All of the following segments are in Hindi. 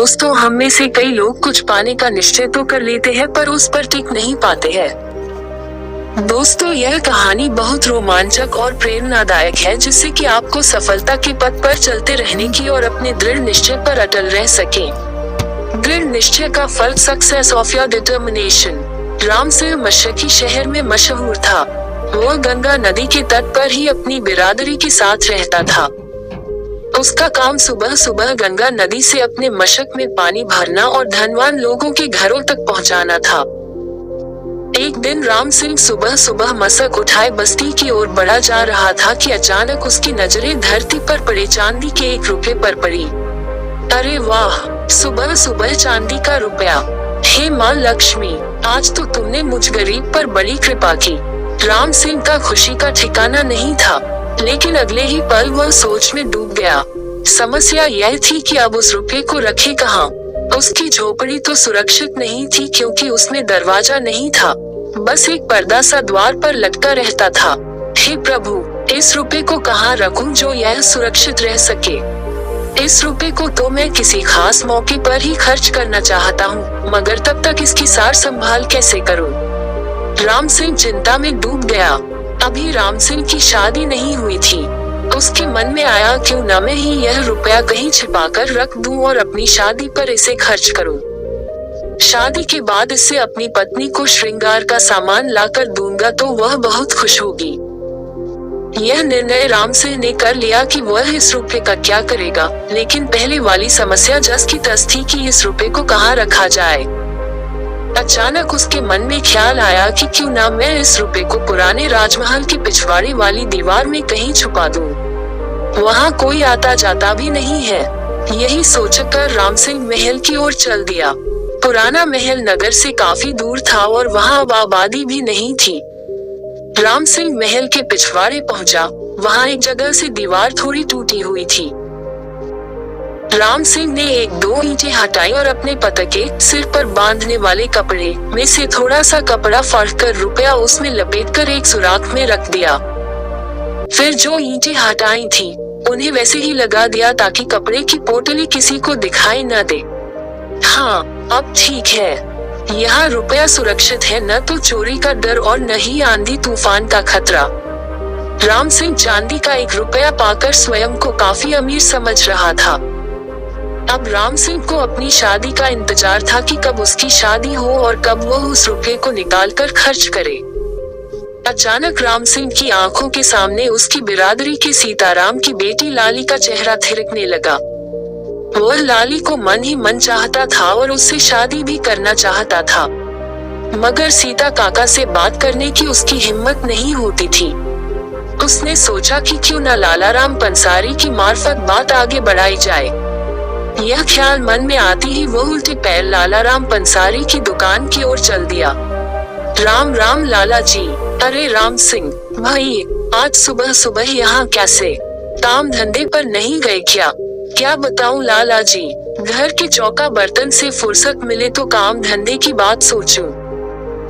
दोस्तों, हम में से कई लोग कुछ पाने का निश्चय तो कर लेते हैं पर उस पर टिक नहीं पाते हैं। दोस्तों, यह कहानी बहुत रोमांचक और प्रेरणादायक है, जिससे कि आपको सफलता के पथ पर चलते रहने की और अपने दृढ़ निश्चय पर अटल रह सके। दृढ़ निश्चय का फल success of your determination. Ram Singh Mashriqi शहर में मशहूर था। वह गंगा नदी के तट पर ही अपनी बिरादरी के साथ रहता था। उसका काम सुबह सुबह गंगा नदी से अपने मशक में पानी भरना और धनवान लोगों के घरों तक पहुंचाना था। एक दिन राम सिंह सुबह सुबह मशक उठाए बस्ती की ओर बढ़ा जा रहा था कि अचानक उसकी नजरें धरती पर पड़े चांदी के 1 रुपए पर पड़ी। अरे वाह, सुबह सुबह चांदी का रुपया! हे माँ लक्ष्मी, आज तो तुमने मुझ गरीब पर बड़ी कृपा की। राम सिंह का खुशी का ठिकाना नहीं था, लेकिन अगले ही पल वह सोच में डूब गया। समस्या यह थी कि अब उस रुपये को रखे कहाँ। उसकी झोपड़ी तो सुरक्षित नहीं थी, क्योंकि उसमें दरवाजा नहीं था, बस एक पर्दा सा द्वार पर लटका रहता था। हे प्रभु, इस रुपये को कहाँ रखूं जो यह सुरक्षित रह सके। इस रुपये को तो मैं किसी खास मौके पर ही खर्च करना चाहता हूँ, मगर तब तक इसकी सार संभाल कैसे करूँ। राम सिंह चिंता में डूब गया। अभी राम सिंह की शादी नहीं हुई थी। उसके मन में आया, क्यों न मैं ही यह रुपया कहीं छिपाकर रख दूं और अपनी शादी पर इसे खर्च करूं। शादी के बाद इससे अपनी पत्नी को श्रृंगार का सामान लाकर दूंगा तो वह बहुत खुश होगी। यह निर्णय राम सिंह ने कर लिया कि वह इस रुपये का क्या करेगा, लेकिन पहले वाली समस्या जस की तस थी कि इस रुपये को कहाँ रखा जाए। अचानक उसके मन में ख्याल आया कि क्यों ना मैं इस रुपये को पुराने राजमहल की पिछवाड़े वाली दीवार में कहीं छुपा दूं। वहाँ कोई आता जाता भी नहीं है। यही सोचकर राम सिंह महल की ओर चल दिया। पुराना महल नगर से काफी दूर था और वहाँ अब आबादी भी नहीं थी। राम सिंह महल के पिछवाड़े पहुंचा। वहाँ एक जगह से दीवार थोड़ी टूटी हुई थी। राम सिंह ने 1-2 ईंटें हटाई और अपने पति के सिर पर बांधने वाले कपड़े में से थोड़ा सा कपड़ा फाड़कर रुपया उसमें लपेटकर एक सुराख में रख दिया। फिर जो ईंटें हटाई थी, उन्हें वैसे ही लगा दिया ताकि कपड़े की पोटली किसी को दिखाई न दे। हाँ, अब ठीक है। यहाँ रुपया सुरक्षित है, न तो चोरी का डर और न ही आंधी तूफान का खतरा। राम सिंह चांदी का 1 रुपया पाकर स्वयं को काफी अमीर समझ रहा था। अब राम सिंह को अपनी शादी का इंतजार था कि कब उसकी शादी हो और कब वो उस रुपये को निकालकर खर्च करे। अचानक राम सिंह की आंखों के सामने उसकी बिरादरी के सीताराम की बेटी लाली का चेहरा थिरकने लगा। वह लाली को मन ही मन चाहता था और उससे शादी भी करना चाहता था, मगर सीता काका से बात करने की उसकी हिम्मत नहीं होती थी। उसने सोचा कि क्यों न लालाराम पंसारी की मार्फत बात आगे बढ़ाई जाए। यह ख्याल मन में आती ही वो उल्टे पैर लालाराम पंसारी की दुकान की ओर चल दिया। राम राम लाला जी। अरे राम सिंह भाई, आज सुबह सुबह यहाँ कैसे? काम धंधे पर नहीं गए क्या? क्या बताऊं लाला जी, घर के चौका बर्तन से फुर्सत मिले तो काम धंधे की बात सोचूं।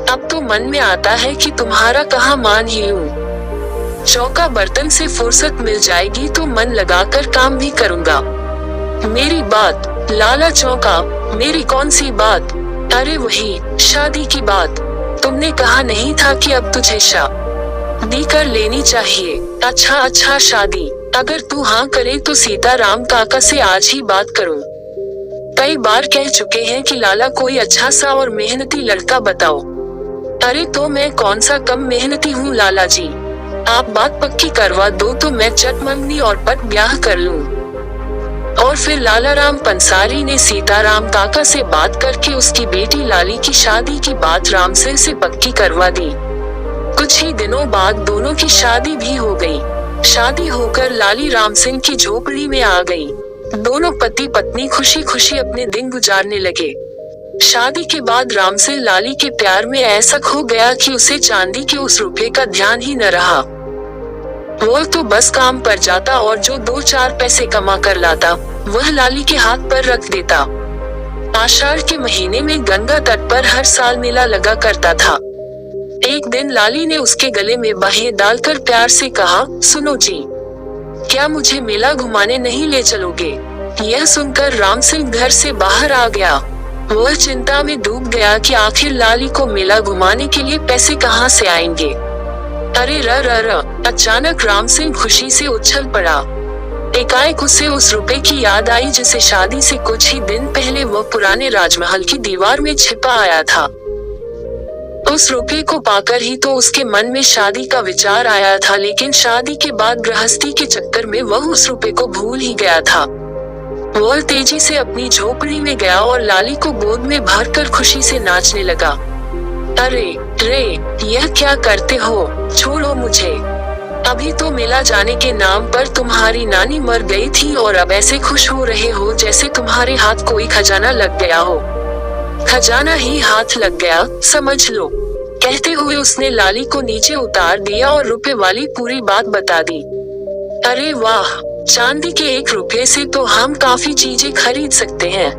अब तो मन में आता है कि तुम्हारा कहाँ मान ही लूं। चौका बर्तन से फुर्सत मिल जाएगी तो मन लगाकर काम भी करूँगा। मेरी बात लाला चौका, मेरी कौन सी बात? अरे वही शादी की बात। तुमने कहा नहीं था कि अब तुझे शादी कर लेनी चाहिए। अच्छा शादी, अगर तू हाँ करे तो सीताराम काका से आज ही बात करूं। कई बार कह चुके हैं कि लाला कोई अच्छा सा और मेहनती लड़का बताओ। अरे तो मैं कौन सा कम मेहनती हूँ लाला जी। आप बात पक्की करवा दो तो मैं चट मंगनी और पट ब्याह कर लूं। और फिर लालाराम पंसारी ने सीताराम काका से बात करके उसकी बेटी लाली की शादी की बात राम सिंह से पक्की करवा दी। कुछ ही दिनों बाद दोनों की शादी भी हो गई। शादी होकर लाली राम सिंह की झोपड़ी में आ गई। दोनों पति पत्नी खुशी खुशी अपने दिन गुजारने लगे। शादी के बाद राम सिंह लाली के प्यार में ऐसा खो गया कि उसे चांदी के उस रुपये का ध्यान ही न रहा। वो तो बस काम पर जाता और जो 2-4 पैसे कमा कर लाता वह लाली के हाथ पर रख देता। आषाढ़ के महीने में गंगा तट पर हर साल मेला लगा करता था। एक दिन लाली ने उसके गले में बाहें डालकर प्यार से कहा, सुनो जी, क्या मुझे मेला घुमाने नहीं ले चलोगे? यह सुनकर राम सिंह घर से बाहर आ गया। वह चिंता में डूब गया कि आखिर लाली को मेला घुमाने के लिए पैसे कहाँ से आएंगे। अरे र अचानक राम सिंह खुशी से उछल पड़ा। एकाएक उसे उस रुपए की याद आई जिसे शादी से कुछ ही दिन पहले वह पुराने राजमहल की दीवार में छिपा आया था। उस रुपए को पाकर ही तो उसके मन में शादी का विचार आया था, लेकिन शादी के बाद गृहस्थी के चक्कर में वह उस रुपए को भूल ही गया था। वह तेजी से अपनी झोपड़ी में गया और लाली को गोद में भरकर खुशी से नाचने लगा। अरे रे, यह क्या करते हो? छोड़ो मुझे। अभी तो मेला जाने के नाम पर तुम्हारी नानी मर गई थी और अब ऐसे खुश हो रहे हो जैसे तुम्हारे हाथ कोई खजाना लग गया हो। खजाना ही हाथ लग गया, समझ लो। कहते हुए उसने लाली को नीचे उतार दिया और रुपए वाली पूरी बात बता दी। अरे वाह, चांदी के 1 रुपए से तो हम काफी चीजें खरीद सकते हैं।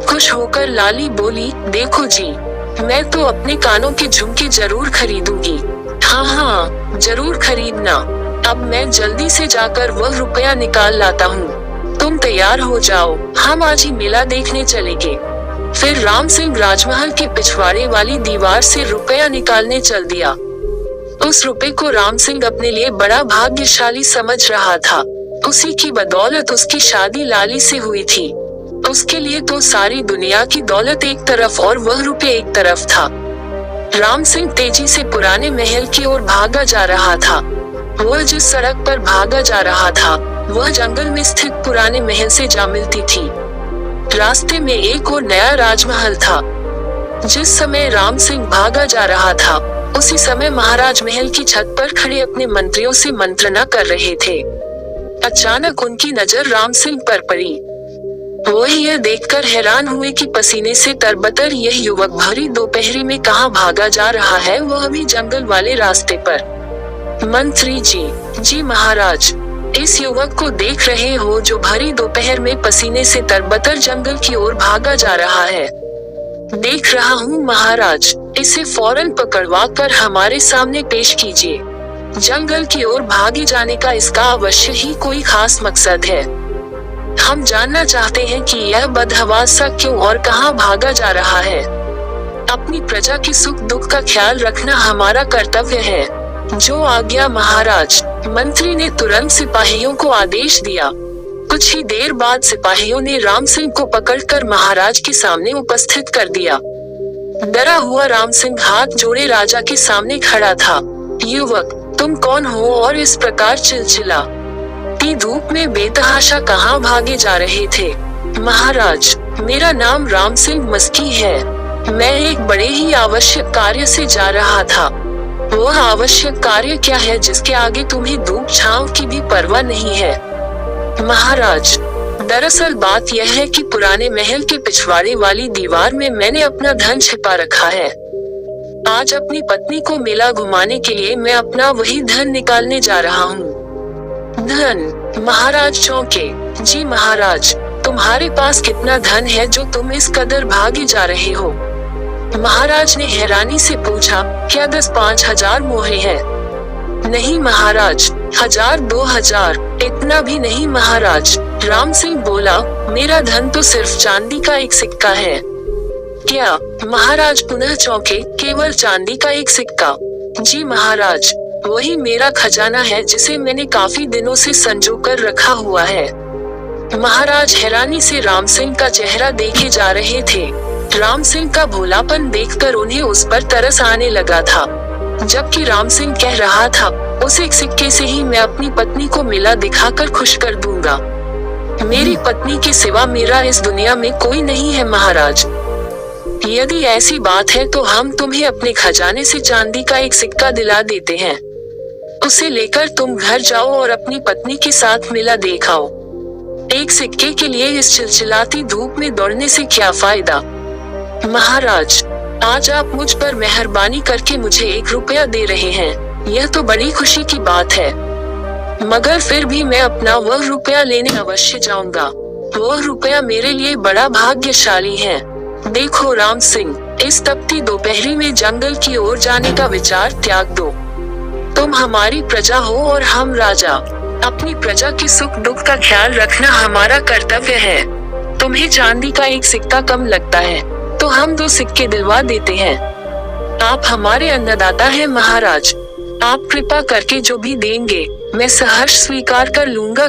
खुश होकर लाली बोली, देखो जी, मैं तो अपने कानों के झुमके जरूर खरीदूंगी। हाँ, जरूर खरीदना। अब मैं जल्दी से जाकर वह रुपया निकाल लाता हूँ। तुम तैयार हो जाओ, हम आज ही मेला देखने चलेंगे। फिर राम सिंह राजमहल के पिछवाड़े वाली दीवार से रुपया निकालने चल दिया। उस रुपए को राम सिंह अपने लिए बड़ा भाग्यशाली समझ रहा था। उसी की बदौलत उसकी शादी लाली से हुई थी। उसके लिए तो सारी दुनिया की दौलत एक तरफ और वह रुपए एक तरफ था। राम सिंह तेजी से पुराने महल की ओर भागा जा रहा था। वह जिस सड़क पर भागा जा रहा था, वह जंगल में स्थित पुराने महल से जा मिलती थी। रास्ते में एक और नया राजमहल था। जिस समय राम सिंह भागा जा रहा था, उसी समय महाराज महल की छत पर खड़े अपने मंत्रियों से मंत्रणा कर रहे थे। अचानक उनकी नजर राम सिंह पर पड़ी। वह यह देखकर हैरान हुए कि पसीने से तरबतर यह युवक भरी दोपहरी में कहाँ भागा जा रहा है, वह भी जंगल वाले रास्ते पर। मंत्री जी महाराज, इस युवक को देख रहे हो जो भरी दोपहर में पसीने से तरबतर जंगल की ओर भागा जा रहा है? देख रहा हूँ महाराज, इसे फौरन पकड़वा कर हमारे सामने पेश कीजिए। जंगल की ओर भागे जाने का इसका अवश्य ही कोई खास मकसद है। हम जानना चाहते हैं कि यह बदहवास सा क्यों और कहाँ भागा जा रहा है। अपनी प्रजा की सुख दुख का ख्याल रखना हमारा कर्तव्य है। जो आज्ञा महाराज। मंत्री ने तुरंत सिपाहियों को आदेश दिया। कुछ ही देर बाद सिपाहियों ने राम सिंह को पकड़कर महाराज के सामने उपस्थित कर दिया। डरा हुआ राम सिंह हाथ जोड़े राजा के सामने खड़ा था। युवक, तुम कौन हो और इस प्रकार चिलचिला धूप में बेतहाशा कहाँ भागे जा रहे थे? महाराज, मेरा नाम राम सिंह मस्की है। मैं एक बड़े ही आवश्यक कार्य से जा रहा था। वह आवश्यक कार्य क्या है जिसके आगे तुम्हें धूप छांव की भी परवाह नहीं है? महाराज, दरअसल बात यह है कि पुराने महल के पिछवाड़े वाली दीवार में मैंने अपना धन छिपा रखा है। आज अपनी पत्नी को मेला घुमाने के लिए मैं अपना वही धन निकालने जा रहा हूँ। धन? महाराज चौंके। जी महाराज, तुम्हारे पास कितना धन है जो तुम इस कदर भागे जा रहे हो? महाराज ने हैरानी से पूछा, क्या 10-5 हजार मोहरे हैं? नहीं महाराज, 1000-2000, इतना भी नहीं महाराज। राम सिंह बोला, मेरा धन तो सिर्फ चांदी का एक सिक्का है। क्या? महाराज पुनः चौंके। केवल चांदी का एक सिक्का? जी महाराज, वही मेरा खजाना है जिसे मैंने काफी दिनों से संजो कर रखा हुआ है। महाराज हैरानी से राम सिंह का चेहरा देखे जा रहे थे। राम सिंह का भोलापन देखकर उन्हें उस पर तरस आने लगा था। जबकि राम सिंह कह रहा था, उस एक सिक्के से ही मैं अपनी पत्नी को मेला दिखाकर खुश कर दूंगा। मेरी पत्नी के सिवा मेरा इस दुनिया में कोई नहीं है महाराज। यदि ऐसी बात है तो हम तुम्हें अपने खजाने से चांदी का एक सिक्का दिला देते हैं। उसे लेकर तुम घर जाओ और अपनी पत्नी के साथ मेला देख आओ। एक सिक्के के लिए इस चिलचिलाती धूप में दौड़ने से क्या फायदा? महाराज, आज आप मुझ पर मेहरबानी करके मुझे 1 रुपया दे रहे हैं, यह तो बड़ी खुशी की बात है। मगर फिर भी मैं अपना वह रुपया लेने अवश्य जाऊंगा। वह रुपया मेरे लिए बड़ा भाग्यशाली है। देखो राम सिंह, इस तपती दोपहरी में जंगल की ओर जाने का विचार त्याग दो। तुम हमारी प्रजा हो और हम राजा। अपनी प्रजा के सुख दुख का ख्याल रखना हमारा कर्तव्य है। तुम्हें चांदी का एक सिक्का कम लगता है तो हम 2 सिक्के दिलवा देते हैं। आप हमारे अन्नदाता हैं महाराज, आप कृपा करके जो भी देंगे मैं सहर्ष स्वीकार कर लूंगा।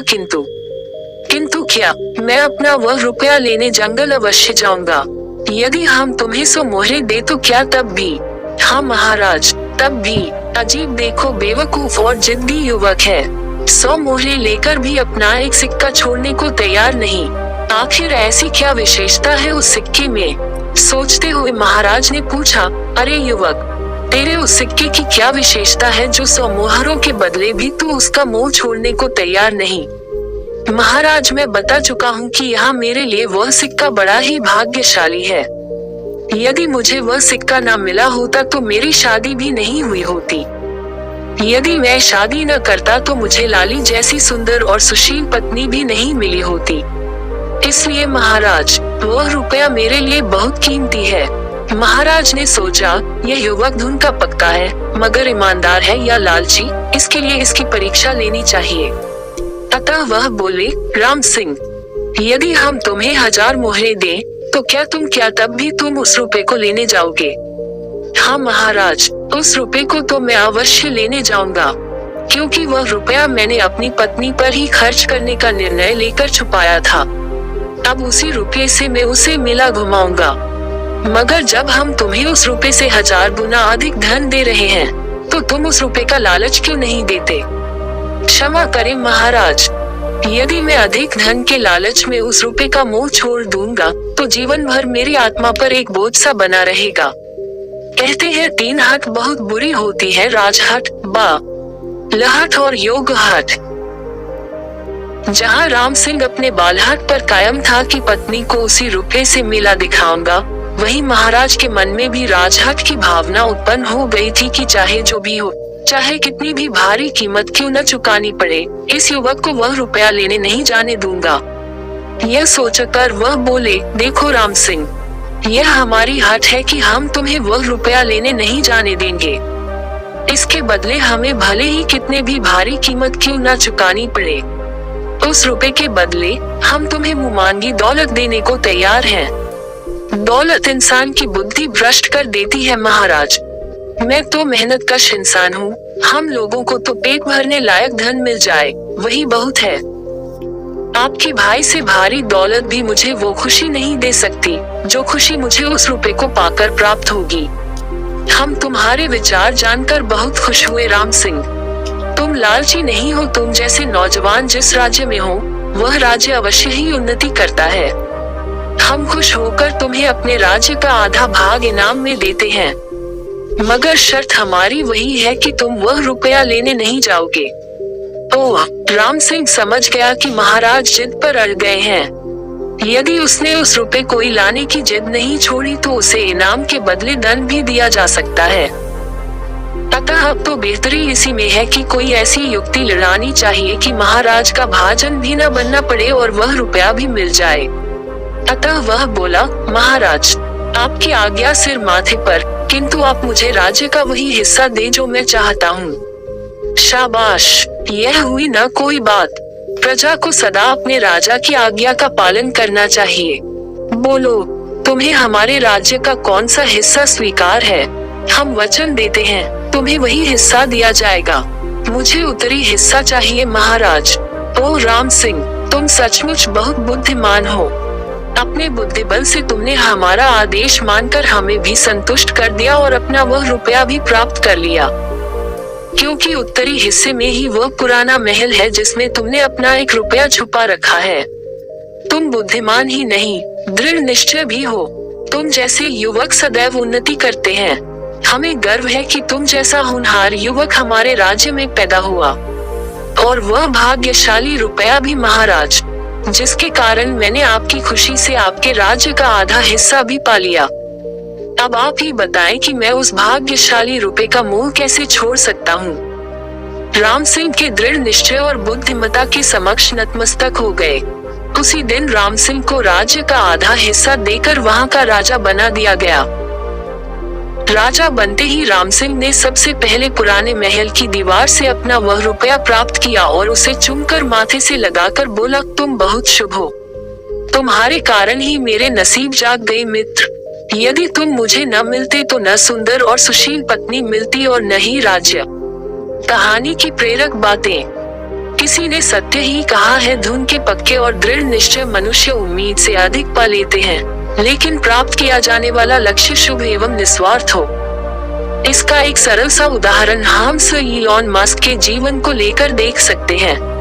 किंतु क्या, मैं अपना वह रुपया लेने जंगल अवश्य जाऊंगा। यदि हम तुम्हें 100 मोहरे दे तो क्या तब भी? हाँ महाराज, तब भी। अजीब देखो, बेवकूफ और जिद्दी युवक है। 100 मोहरे लेकर भी अपना एक सिक्का छोड़ने को तैयार नहीं। आखिर ऐसी क्या विशेषता है उस सिक्के में? सोचते हुए महाराज ने पूछा, अरे युवक, तेरे उस सिक्के की क्या विशेषता है जो 100 मोहरों के बदले भी तू उसका मोह छोड़ने को तैयार नहीं? महाराज, मैं बता चुका हूँ कि यहाँ मेरे लिए वह सिक्का बड़ा ही भाग्यशाली है। यदि मुझे वह सिक्का न मिला होता तो मेरी शादी भी नहीं हुई होती। यदि मैं शादी न करता तो मुझे लाली जैसी सुंदर और सुशील पत्नी भी नहीं मिली होती। इसलिए महाराज, वह रुपया मेरे लिए बहुत कीमती है। महाराज ने सोचा, यह युवक धुन का पक्का है, मगर ईमानदार है या लालची, इसके लिए इसकी परीक्षा लेनी चाहिए। अतः वह बोले, राम सिंह, यदि हम तुम्हें 1000 मोहरे दें तो क्या तब भी तुम उस रुपए को लेने जाओगे? हाँ महाराज, उस रुपए को तो मैं अवश्य लेने जाऊंगा, क्योंकि वह रुपया मैंने अपनी पत्नी पर ही खर्च करने का निर्णय लेकर छुपाया था। अब उसी रुपये से मैं उसे मेला घुमाऊंगा। मगर जब हम तुम्हें उस रुपए से 1000 गुना अधिक धन दे रहे हैं तो तुम उस रुपए का लालच क्यों नहीं देते? क्षमा करें महाराज, यदि मैं अधिक धन के लालच में उस रुपए का मोह छोड़ दूंगा तो जीवन भर मेरी आत्मा पर एक बोझ सा बना रहेगा। कहते हैं 3 हट बहुत बुरी होती है, राजहट, लहट और योग हट। जहाँ राम सिंह अपने बालहट पर कायम था कि पत्नी को उसी रुपये से मेला दिखाऊंगा, वहीं महाराज के मन में भी राजहट की भावना उत्पन्न हो गई थी कि चाहे जो भी हो, चाहे कितनी भी भारी कीमत क्यों न चुकानी पड़े, इस युवक को वह रुपया लेने नहीं जाने दूंगा। यह सोचकर वह बोले, देखो राम सिंह, यह हमारी हट है कि हम तुम्हें वह रुपया लेने नहीं जाने देंगे। इसके बदले हमें भले ही कितने भी भारी कीमत क्यों न चुकानी पड़े, उस रुपए के बदले हम तुम्हें मुमांगी दौलत देने को तैयार हैं। दौलत इंसान की बुद्धि भ्रष्ट कर देती है महाराज। मैं तो मेहनत कश इंसान हूँ, हम लोगों को तो पेट भरने लायक धन मिल जाए वही बहुत है। आपके भाई से भारी दौलत भी मुझे वो खुशी नहीं दे सकती जो खुशी मुझे उस रुपए को पाकर प्राप्त होगी। हम तुम्हारे विचार जानकर बहुत खुश हुए राम सिंह। तुम लालची नहीं हो। तुम जैसे नौजवान जिस राज्य में हो वह राज्य अवश्य ही उन्नति करता है। हम खुश होकर तुम्हें अपने राज्य का आधा भाग इनाम में देते हैं, मगर शर्त हमारी वही है कि तुम वह रुपया लेने नहीं जाओगे। ओह, राम सिंह समझ गया कि महाराज जिद पर अड़ गए हैं। यदि उसने उस रुपए को लाने की जिद नहीं छोड़ी तो उसे इनाम के बदले दंड भी दिया जा सकता है। अतः अब तो बेहतरी इसी में है कि कोई ऐसी युक्ति लड़ानी चाहिए कि महाराज का भाजन भी न बनना पड़े और वह रुपया भी मिल जाए। अतः वह बोला, महाराज, आपकी आज्ञा सिर माथे पर, किंतु आप मुझे राज्य का वही हिस्सा दे जो मैं चाहता हूँ। शाबाश, यह हुई न कोई बात। प्रजा को सदा अपने राजा की आज्ञा का पालन करना चाहिए। बोलो, तुम्हें हमारे राज्य का कौन सा हिस्सा स्वीकार है? हम वचन देते हैं, तुम्हें वही हिस्सा दिया जाएगा। मुझे उत्तरी हिस्सा चाहिए महाराज। ओ राम सिंह, तुम सचमुच बहुत बुद्धिमान हो। अपने बुद्धि बल से तुमने हमारा आदेश मानकर हमें भी संतुष्ट कर दिया और अपना वह रुपया भी प्राप्त कर लिया, क्योंकि उत्तरी हिस्से में ही वह पुराना महल है जिसमें तुमने अपना एक रुपया छुपा रखा है। तुम बुद्धिमान ही नहीं, दृढ़ निश्चय भी हो। तुम जैसे युवक सदैव उन्नति करते हैं। हमें गर्व है कि तुम जैसा होनहार युवक हमारे राज्य में पैदा हुआ, और वह भाग्यशाली रुपया भी महाराज, जिसके कारण मैंने आपकी खुशी से आपके राज्य का आधा हिस्सा भी पा लिया। अब आप ही बताएं कि मैं उस भाग्यशाली रुपए का मोह कैसे छोड़ सकता हूँ। राम सिंह के दृढ़ निश्चय और बुद्धिमत्ता के समक्ष नतमस्तक हो गए। उसी दिन राम सिंह को राज्य का आधा हिस्सा देकर वहाँ का राजा बना दिया गया। राजा बनते ही राम सिंह ने सबसे पहले पुराने महल की दीवार से अपना वह रुपया प्राप्त किया और उसे चूमकर माथे से लगाकर बोला, तुम बहुत शुभ हो, तुम्हारे कारण ही मेरे नसीब जाग गए मित्र। यदि तुम मुझे न मिलते तो न सुंदर और सुशील पत्नी मिलती और न ही राज्य। कहानी की प्रेरक बातें। किसी ने सत्य ही कहा है, धुन के पक्के और दृढ़ निश्चय मनुष्य उम्मीद से अधिक पा लेते हैं, लेकिन प्राप्त किया जाने वाला लक्ष्य शुभ एवं निस्वार्थ हो। इसका एक सरल सा उदाहरण हम सर इलॉन मस्क के जीवन को लेकर देख सकते हैं।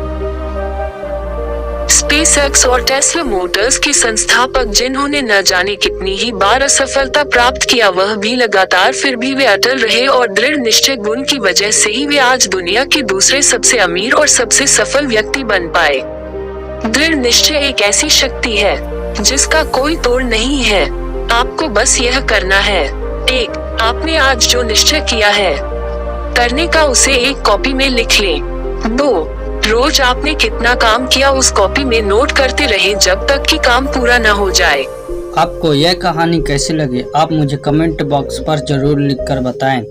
स्पेसएक्स और टेस्ला मोटर्स के संस्थापक, जिन्होंने न जाने कितनी ही बार असफलता प्राप्त किया, वह भी लगातार फिर भी वे अटल रहे और दृढ़ निश्चय गुण की वजह से ही वे आज दुनिया के दूसरे सबसे अमीर और सबसे सफल व्यक्ति बन पाए। दृढ़ निश्चय एक ऐसी शक्ति है जिसका कोई तोड़ नहीं है। आपको बस यह करना है। 1. आपने आज जो निश्चय किया है करने का, उसे एक कॉपी में लिख लें। 2. रोज आपने कितना काम किया उस कॉपी में नोट करते रहे जब तक कि काम पूरा न हो जाए। आपको यह कहानी कैसी लगी, आप मुझे कमेंट बॉक्स पर जरूर लिखकर बताएं।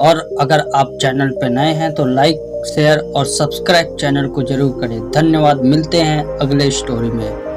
और अगर आप चैनल पर नए हैं तो लाइक, शेयर और सब्सक्राइब चैनल को जरूर करें। धन्यवाद। मिलते हैं अगले स्टोरी में।